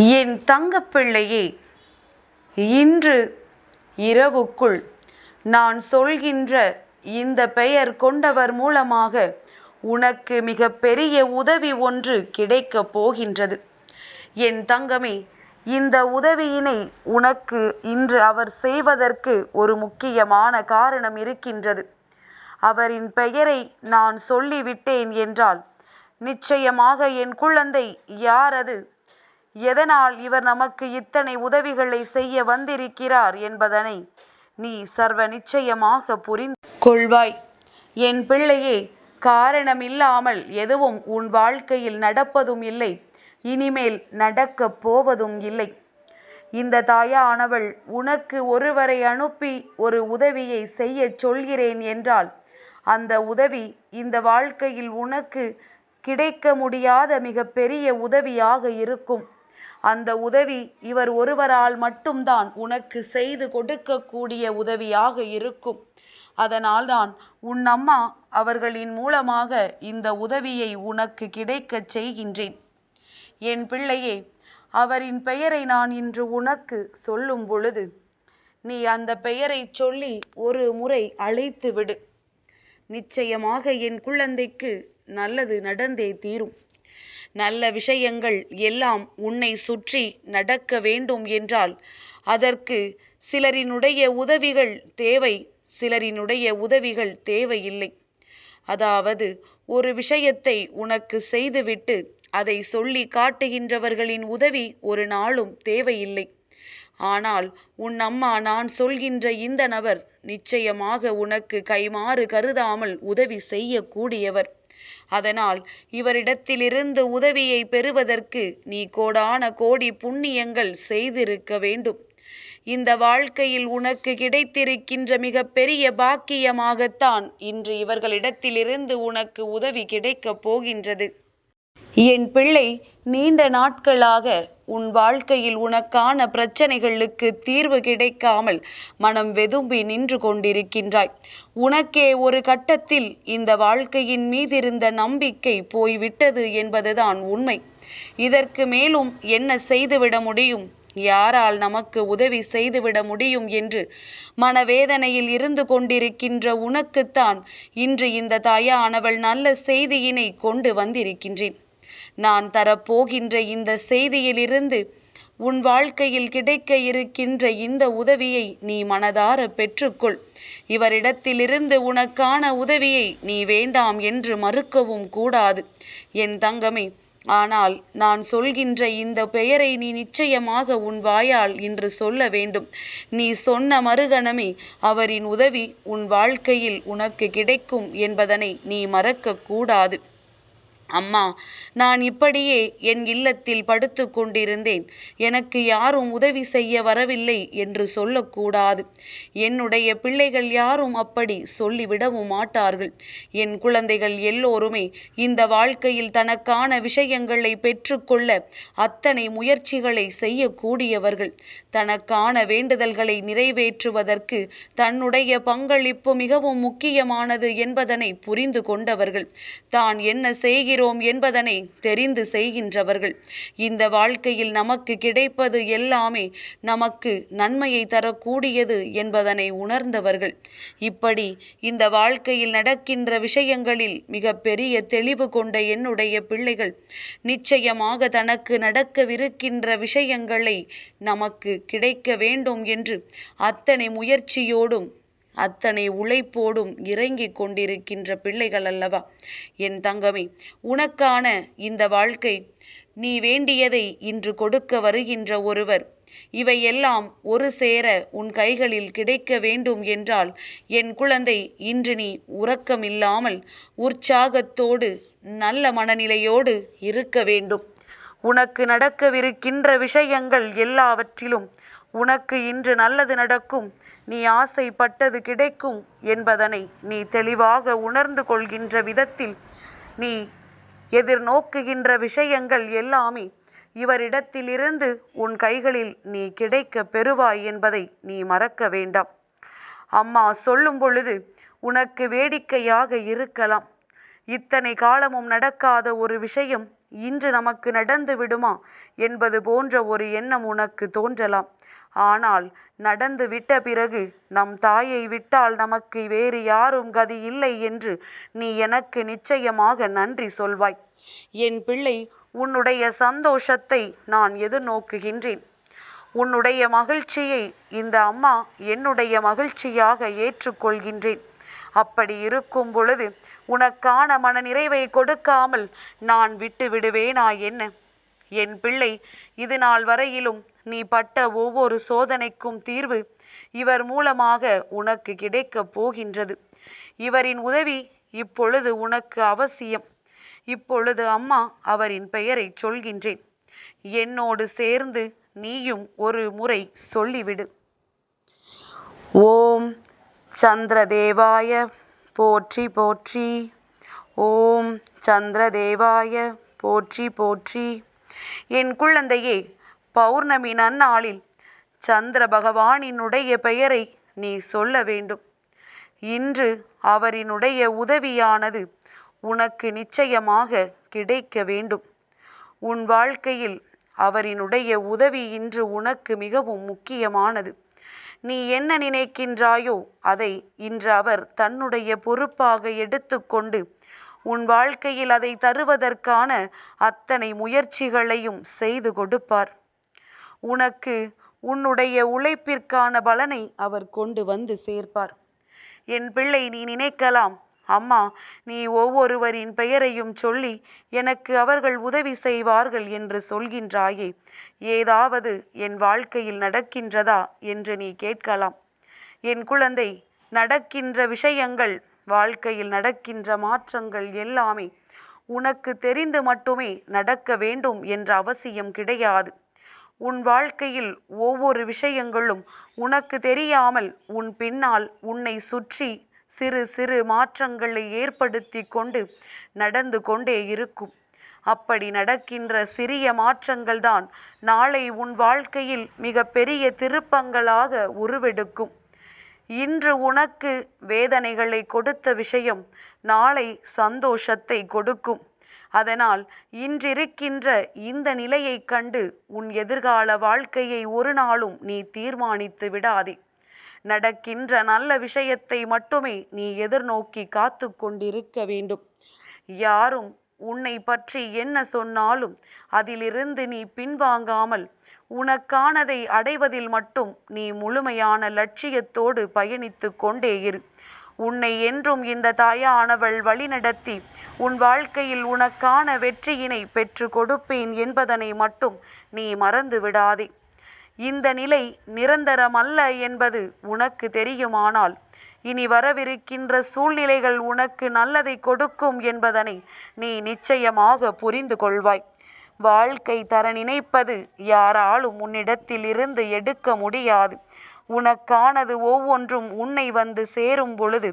என் தங்கப்பிள்ளையே, இன்று இரவுக்குள் நான் சொல்கின்ற இந்த பெயர் கொண்டவர் மூலமாக உனக்கு மிக பெரிய உதவி ஒன்று கிடைக்கப் போகின்றது. என் தங்கமே, இந்த உதவியினை உனக்கு இன்று அவர் செய்வதற்கு ஒரு முக்கியமான காரணம் இருக்கின்றது. அவரின் பெயரை நான் சொல்லிவிட்டேன் என்றால் நிச்சயமாக என் குழந்தை யார், அது எதனால் இவர் நமக்கு இத்தனை உதவிகளை செய்ய வந்திருக்கிறார் என்பதனை நீ சர்வ நிச்சயமாக புரிந்து கொள்வாய். என் பிள்ளையே, காரணமில்லாமல் எதுவும் உன் வாழ்க்கையில் நடப்பதும் இல்லை, இனிமேல் நடக்கப் போவதும் இல்லை. இந்த தாயானவள் உனக்கு ஒருவரை அனுப்பி ஒரு உதவியை செய்ய சொல்கிறேன் என்றால் அந்த உதவி இந்த வாழ்க்கையில் உனக்கு கிடைக்க முடியாத மிக பெரிய உதவியாக இருக்கும். அந்த உதவி இவர் ஒருவரால் மட்டும்தான் உனக்கு செய்து கொடுக்கக்கூடிய உதவியாக இருக்கும். அதனால்தான் உன் அம்மா அவர்களின் மூலமாக இந்த உதவியை உனக்கு கிடைக்கச் செய்கின்றேன். என் பிள்ளையே, அவரின் பெயரை நான் இன்று உனக்கு சொல்லும் பொழுது நீ அந்த பெயரை சொல்லி ஒரு முறை அழைத்து விடு. நிச்சயமாக என் குழந்தைக்கு நல்லது நடந்தே தீரும். நல்ல விஷயங்கள் எல்லாம் உன்னை சுற்றி நடக்க வேண்டும் என்றால் அதற்கு சிலரினுடைய உதவிகள் தேவை, சிலரினுடைய உதவிகள் தேவையில்லை. அதாவது ஒரு விஷயத்தை உனக்கு செய்துவிட்டு அதை சொல்லி காட்டுகின்றவர்களின் உதவி ஒரு நாளும் தேவையில்லை. ஆனால் உன் அம்மா நான் சொல்கின்ற இந்த நபர் நிச்சயமாக உனக்கு கைமாறு கருதாமல் உதவி செய்யக்கூடியவர். அதனால் இவரிடத்திலிருந்து உதவியை பெறுவதற்கு நீ கோடான கோடி புண்ணியங்கள் செய்திருக்க வேண்டும். இந்த வாழ்க்கையில் உனக்கு கிடைத்திருக்கின்ற மிக பெரிய பாக்கியமாகத்தான் இன்று இவர்களிடத்திலிருந்து உனக்கு உதவி கிடைக்கப் போகின்றது. என் பிள்ளை, நீண்ட நாட்களாக உன் வாழ்க்கையில் உனக்கான பிரச்சனைகளுக்கு தீர்வு கிடைக்காமல் மனம் வெதும்பி நின்று கொண்டிருக்கின்றாய். உனக்கே ஒரு கட்டத்தில் இந்த வாழ்க்கையின் மீதிருந்த நம்பிக்கை போய்விட்டது என்பதுதான் உண்மை. இதற்கு மேலும் என்ன செய்துவிட முடியும், யாரால் நமக்கு உதவி செய்துவிட முடியும் என்று மனவேதனையில் இருந்து கொண்டிருக்கின்ற உனக்குத்தான் இன்று இந்த தாயானவள் நல்ல செய்தியினை கொண்டு வந்திருக்கின்றேன். நான் தரப்போகின்ற இந்த செய்தியிலிருந்து உன் வாழ்க்கையில் கிடைக்க இருக்கின்ற இந்த உதவியை நீ மனதார பெற்றுக்கொள். இவரிடத்திலிருந்து உனக்கான உதவியை நீ வேண்டாம் என்று மறுக்கவும் கூடாது என் தங்கமே. ஆனால் நான் சொல்கின்ற இந்த பெயரை நீ நிச்சயமாக உன் வாயால் இன்று சொல்ல வேண்டும். நீ சொன்ன மறுகணமே அவரின் உதவி உன் வாழ்க்கையில் உனக்கு கிடைக்கும் என்பதனை நீ மறக்கக்கூடாது. அம்மா, நான் இப்படியே என் இல்லத்தில் படுத்து கொண்டிருந்தேன், எனக்கு யாரும் உதவி செய்ய வரவில்லை என்று சொல்லக்கூடாது. என்னுடைய பிள்ளைகள் யாரும் அப்படி சொல்லிவிடவும் மாட்டார்கள். என் குழந்தைகள் எல்லோருமே இந்த வாழ்க்கையில் தனக்கான விஷயங்களை பெற்றுக்கொள்ள அத்தனை முயற்சிகளை செய்யக்கூடியவர்கள். தனக்கான வேண்டுதல்களை நிறைவேற்றுவதற்கு தன்னுடைய பங்களிப்பு மிகவும் முக்கியமானது என்பதனை புரிந்து கொண்டவர்கள். தான் என்ன செய்கிறோம் என்பதனை தெரிந்து செய்கின்றவர்கள். இந்த வாழ்க்கையில் நமக்கு கிடைப்பது எல்லாமே நமக்கு நன்மையை தரக்கூடியது என்பதனை உணர்ந்தவர்கள். இப்படி இந்த வாழ்க்கையில் நடக்கின்ற விஷயங்களில் மிக பெரிய தெளிவு கொண்ட என்னுடைய பிள்ளைகள் நிச்சயமாக தனக்கு நடக்கவிருக்கின்ற விஷயங்களை நமக்கு கிடைக்க வேண்டும் என்று அத்தனை முயற்சியோடும் அத்தனை உழைப்போடும் இறங்கி கொண்டிருக்கின்ற பிள்ளைகள் அல்லவா என் தங்கமே. உனக்கான இந்த வாழ்க்கை நீ வேண்டியதை இன்று கொடுக்க வருகின்ற ஒருவர். இவையெல்லாம் ஒரு சேர உன் கைகளில் கிடைக்க வேண்டும் என்றால் என் குழந்தை, இன்று நீ உறக்கமில்லாமல் உற்சாகத்தோடு நல்ல மனநிலையோடு இருக்க வேண்டும். உனக்கு நடக்கவிருக்கின்ற விஷயங்கள் எல்லாவற்றிலும் உனக்கு இன்று நல்லது நடக்கும், நீ ஆசைப்பட்டது கிடைக்கும் என்பதனை நீ தெளிவாக உணர்ந்து கொள்கின்ற விதத்தில் நீ எதிர்நோக்குகின்ற விஷயங்கள் எல்லாமே இவரிடத்திலிருந்து உன் கைகளில் நீ கிடைக்க பெறுவாய் என்பதை நீ மறக்க வேண்டாம். அம்மா சொல்லும் பொழுது உனக்கு வேடிக்கையாக இருக்கலாம். இத்தனை காலமும் நடக்காத ஒரு விஷயம் இன்று நமக்கு நடந்து விடுமா என்பது போன்ற ஒரு எண்ணம் உனக்கு தோன்றலாம். ஆனால் நடந்து விட்ட பிறகு நம் தாயை விட்டால் நமக்கு வேறு யாரும் கதி இல்லை என்று நீ எனக்கு நிச்சயமாக நன்றி சொல்வாய். என் பிள்ளை, உன்னுடைய சந்தோஷத்தை நான் எதிர்நோக்குகின்றேன். உன்னுடைய மகிழ்ச்சியை இந்த அம்மா என்னுடைய மகிழ்ச்சியாக ஏற்றுக்கொள்கின்றேன். அப்படி இருக்கும் பொழுது உனக்கான மனநிறைவை கொடுக்காமல் நான் விட்டு விடுவேனா என்ன? என் பிள்ளை, இது நாள் வரையிலும் நீ பட்ட ஒவ்வொரு சோதனைக்கும் தீர்வு இவர் மூலமாக உனக்கு கிடைக்கப் போகின்றது. இவரின் உதவி இப்பொழுது உனக்கு அவசியம். இப்பொழுது அம்மா அவரின் பெயரை சொல்கின்றேன். என்னோடு சேர்ந்து நீயும் ஒரு முறை சொல்லிவிடு. ஓம் சந்திரதேவாய போற்றி போற்றி. ஓம் சந்திரதேவாய போற்றி போற்றி. என் குழந்தையே, பௌர்ணமி நன்னாளில் சந்திர பகவானினுடைய பெயரை நீ சொல்ல வேண்டும். இன்று அவரினுடைய உதவியானது உனக்கு நிச்சயமாக கிடைக்க வேண்டும். உன் வாழ்க்கையில் அவரினுடைய உதவி இன்று உனக்கு மிகவும் முக்கியமானது. நீ என்ன நினைக்கின்றாயோ அதை இன்று அவர் தன்னுடைய பொறுப்பாக எடுத்துக்கொண்டு உன் வாழ்க்கையில் அதை தருவதற்கான அத்தனை முயற்சிகளையும் செய்து கொடுப்பார். உனக்கு உன்னுடைய உழைப்பிற்கான பலனை அவர் கொண்டு வந்து சேர்ப்பார். என் பிள்ளை, நீ நினைக்கலாம், அம்மா, நீ ஒவ்வொருவரின் பெயரையும் சொல்லி எனக்கு அவர்கள் உதவி செய்வார்கள் என்று சொல்கின்றாயே, ஏதாவது என் வாழ்க்கையில் நடக்கின்றதா என்று நீ கேட்கலாம். என் குழந்தை, நடக்கின்ற விஷயங்கள், வாழ்க்கையில் நடக்கின்ற மாற்றங்கள் எல்லாமே உனக்கு தெரிந்து மட்டுமே நடக்க வேண்டும் என்ற அவசியம் கிடையாது. உன் வாழ்க்கையில் ஒவ்வொரு விஷயங்களும் உனக்கு தெரியாமல் உன் பின்னால் உன்னை சுற்றி சிறு சிறு மாற்றங்களை ஏற்படுத்தி கொண்டு நடந்து கொண்டே இருக்கும். அப்படி நடக்கின்ற சிறிய மாற்றங்கள் தான் நாளை உன் வாழ்க்கையில் மிக பெரிய திருப்பங்களாக உருவெடுக்கும். இன்று உனக்கு வேதனைகளை கொடுத்த விஷயம் நாளை சந்தோஷத்தை கொடுக்கும். அதனால் இன்றிருக்கின்ற இந்த நிலையை கண்டு உன் எதிர்கால வாழ்க்கையை ஒரு நாளும் நீ தீர்மானித்து விடாதே. நடக்கின்ற நல்ல விஷயத்தை மட்டுமே நீ எதிர்நோக்கி காத்து கொண்டிருக்க வேண்டும். யாரும் உன்னை பற்றி என்ன சொன்னாலும் அதிலிருந்து நீ பின்வாங்காமல் உனக்கானதை அடைவதில் மட்டும் நீ முழுமையான லட்சியத்தோடு பயணித்து கொண்டே இரு. உன்னை என்றும் இந்த தாயானவள் வழிநடத்தி உன் வாழ்க்கையில் உனக்கான வெற்றியினை பெற்று கொடுப்பேன் என்பதனை மட்டும் நீ மறந்து விடாதே. இந்த நிலை நிரந்தரமல்ல என்பது உனக்கு தெரியுமானால் இனி வரவிருக்கின்ற சூழ்நிலைகள் உனக்கு நல்லதை கொடுக்கும் என்பதனை நீ நிச்சயமாக புரிந்து கொள்வாய். வாழ்க்கை தர நினைப்பது யாராலும் உன்னிடத்தில் இருந்து எடுக்க முடியாது. உனக்கானது ஒவ்வொன்றும் உன்னை வந்து சேரும் பொழுது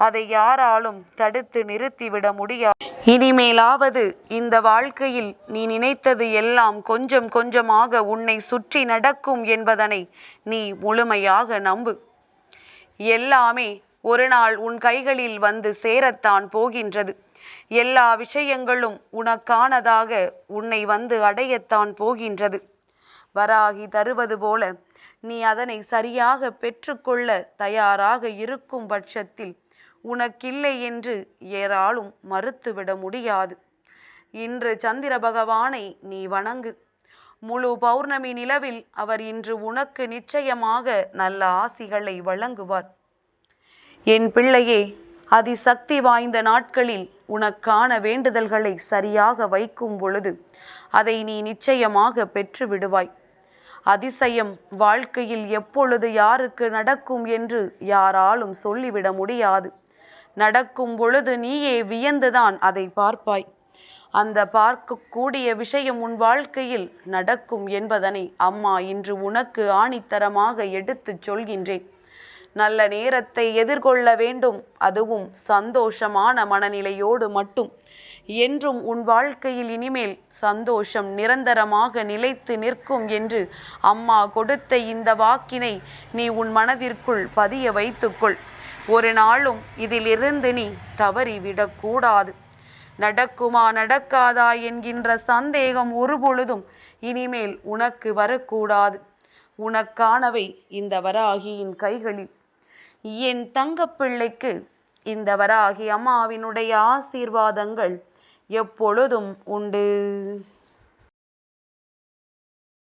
அதை யாராலும் தடுத்து நிறுத்திவிட முடியாது. இனிமேலாவது இந்த வாழ்க்கையில் நீ நினைத்தது எல்லாம் கொஞ்சம் கொஞ்சமாக உன்னை சுற்றி நடக்கும் என்பதனை நீ முழுமையாக நம்பு. எல்லாமே ஒரு நாள் உன் கைகளில் வந்து சேரத்தான் போகின்றது. எல்லா விஷயங்களும் உனக்கானதாக உன்னை வந்து அடையத்தான் போகின்றது. வராகி தருவது போல நீ அதனை சரியாக பெற்றுக்கொள்ள தயாராக இருக்கும் பட்சத்தில் உனக்கில்லை என்று யாராலும் மறுத்துவிட முடியாது. இன்று சந்திர பகவானை நீ வணங்கு. முழு பௌர்ணமி நிலவில் அவர் இன்று உனக்கு நிச்சயமாக நல்ல ஆசிகளை வழங்குவார். என் பிள்ளையே, அதிசக்தி வாய்ந்த நாட்களில் உனக்கான வேண்டுதல்களை சரியாக வைக்கும் பொழுது அதை நீ நிச்சயமாக பெற்று விடுவாய். அதிசயம் வாழ்க்கையில் எப்பொழுது யாருக்கு நடக்கும் என்று யாராலும் சொல்லிவிட முடியாது. நடக்கும் பொழுது நீயே வியந்துதான் அதை பார்ப்பாய். அந்த பார்க்கக்கூடிய விஷயம் உன் வாழ்க்கையில் நடக்கும் என்பதனை அம்மா இன்று உனக்கு ஆணித்தரமாக எடுத்துச் சொல்கின்றேன். நல்ல நேரத்தை எதிர்கொள்ள வேண்டும், அதுவும் சந்தோஷமான மனநிலையோடு மட்டும். என்றும் உன் வாழ்க்கையில் இனிமேல் சந்தோஷம் நிரந்தரமாக நிலைத்து நிற்கும் என்று அம்மா கொடுத்த இந்த வாக்கினை நீ உன் மனதிற்குள் பதிய வைத்துக்கொள். ஒரு நாளும் இதிலிருந்து நீ தவறிவிடக்கூடாது. நடக்குமா நடக்காதா என்கின்ற சந்தேகம் ஒருபொழுதும் இனிமேல் உனக்கு வரக்கூடாது. உனக்கானவை இந்த வராகியின் கைகளில். என் தங்கப்பிள்ளைக்கு இந்த வராகி அம்மாவினுடைய ஆசீர்வாதங்கள் எப்பொழுதும் உண்டு.